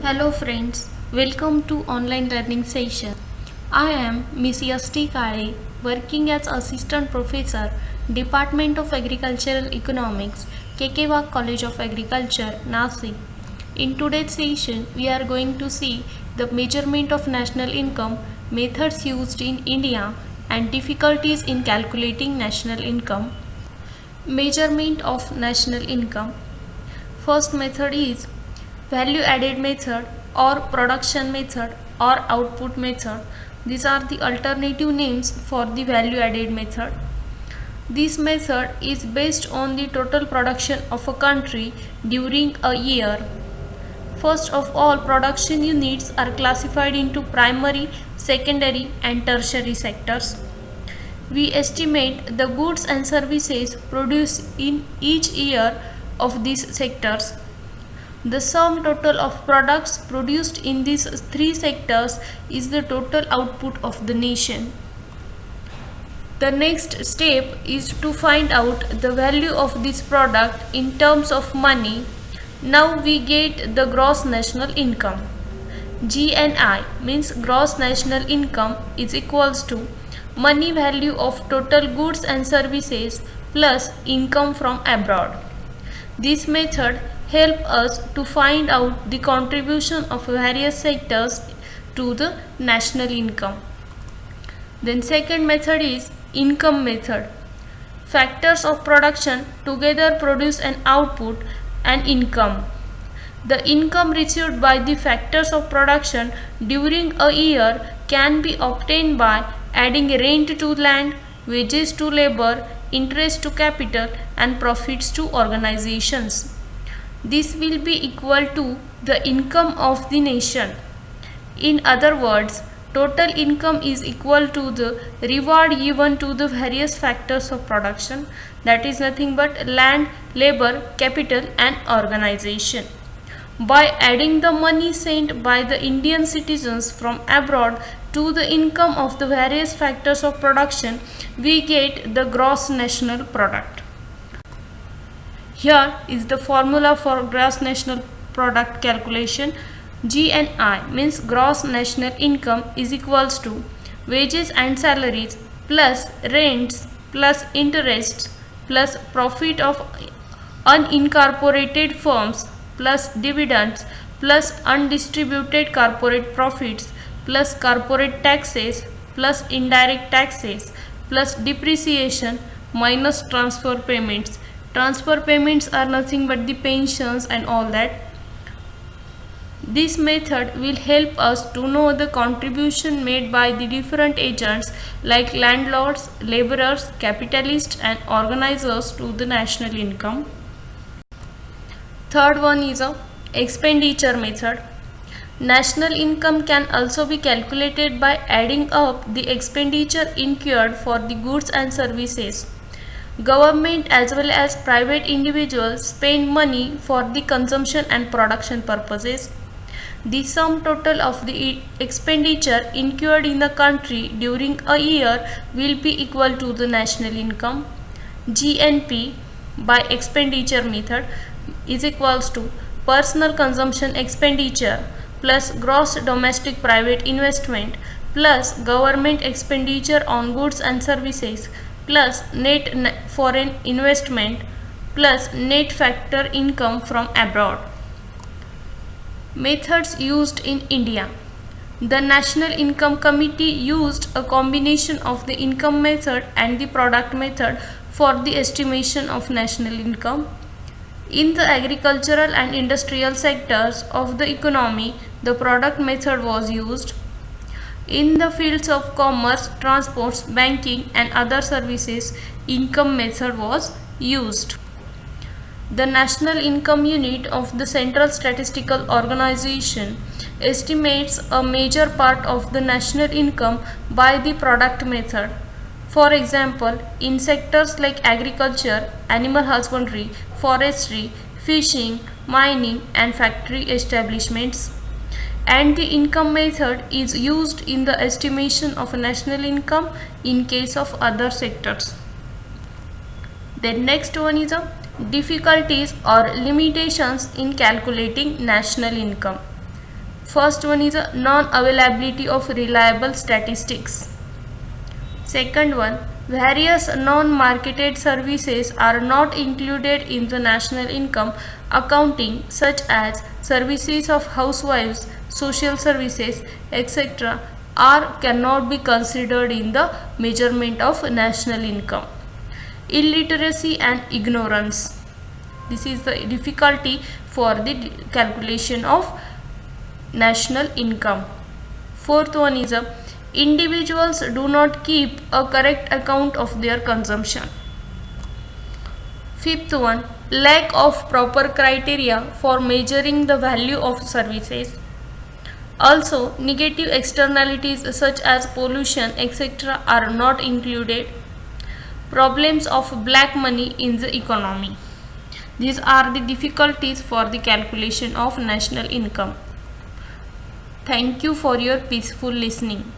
Hello friends, welcome to online learning session. I am Miss Yasti Kale, working as Assistant Professor, Department of Agricultural Economics, Kekewag College of Agriculture, Nasik. In today's session, we are going to see the measurement of national income, methods used in India, and difficulties in calculating national income. Measurement of national income. First method is value added method or production method or output method. These are the alternative names for the value added method. This method is based on the total production of a country during a year. First of all, production units are classified into primary, secondary and tertiary sectors. We estimate the goods and services produced in each year of these sectors. The sum total of products produced in these three sectors is the total output of the nation. The next step is to find out the value of this product in terms of money. Now we get the gross national income. GNI means gross national income is equals to money value of total goods and services plus income from abroad. This method helps us to find out the contribution of various sectors to the national income. Then second method is income method. Factors of production together produce an output and income. The income received by the factors of production during a year can be obtained by adding rent to land, wages to labor, interest to capital and profits to organizations. This will be equal to the income of the nation. In other words, total income is equal to the reward given to the various factors of production, that is nothing but land, labor, capital and organization. By adding the money sent by the Indian citizens from abroad to the income of the various factors of production, we get the gross national product. Here is the formula for gross national product calculation. GNI means gross national income is equals to wages and salaries plus rents plus interests plus profit of unincorporated firms plus dividends plus undistributed corporate profits plus corporate taxes plus indirect taxes plus depreciation minus transfer payments. Transfer payments are nothing but the pensions and all that. This method will help us to know the contribution made by the different agents like landlords, laborers, capitalists and organizers to the national income. Third one is a expenditure method. National income can also be calculated by adding up the expenditure incurred for the goods and services. Government as well as private individuals spend money for the consumption and production purposes. The sum total of the expenditure incurred in the country during a year will be equal to the national income. GNP by expenditure method is equals to personal consumption expenditure plus gross domestic private investment plus government expenditure on goods and services plus net foreign investment plus net factor income from abroad. Methods used in India. The National Income Committee used a combination of the income method and the product method for the estimation of national income. In the agricultural and industrial sectors of the economy, the product method was used. In the fields of commerce, transports, banking and other services, income method was used. The National Income Unit of the Central Statistical Organization estimates a major part of the national income by the product method. For example, in sectors like agriculture, animal husbandry, forestry, fishing, mining and factory establishments. And the income method is used in the estimation of national income in case of other sectors. Then next one is difficulties or limitations in calculating national income. First one is a non-availability of reliable statistics. Second one, various non-marketed services are not included in the national income accounting, such as services of housewives, social services, etc. are cannot be considered in the measurement of national income. Illiteracy and ignorance. This is the difficulty for the calculation of national income. Fourth one is individuals do not keep a correct account of their consumption. Fifth one, lack of proper criteria for measuring the value of services. Also, negative externalities such as pollution, etc. are not included. Problems of black money in the economy. These are the difficulties for the calculation of national income. Thank you for your peaceful listening.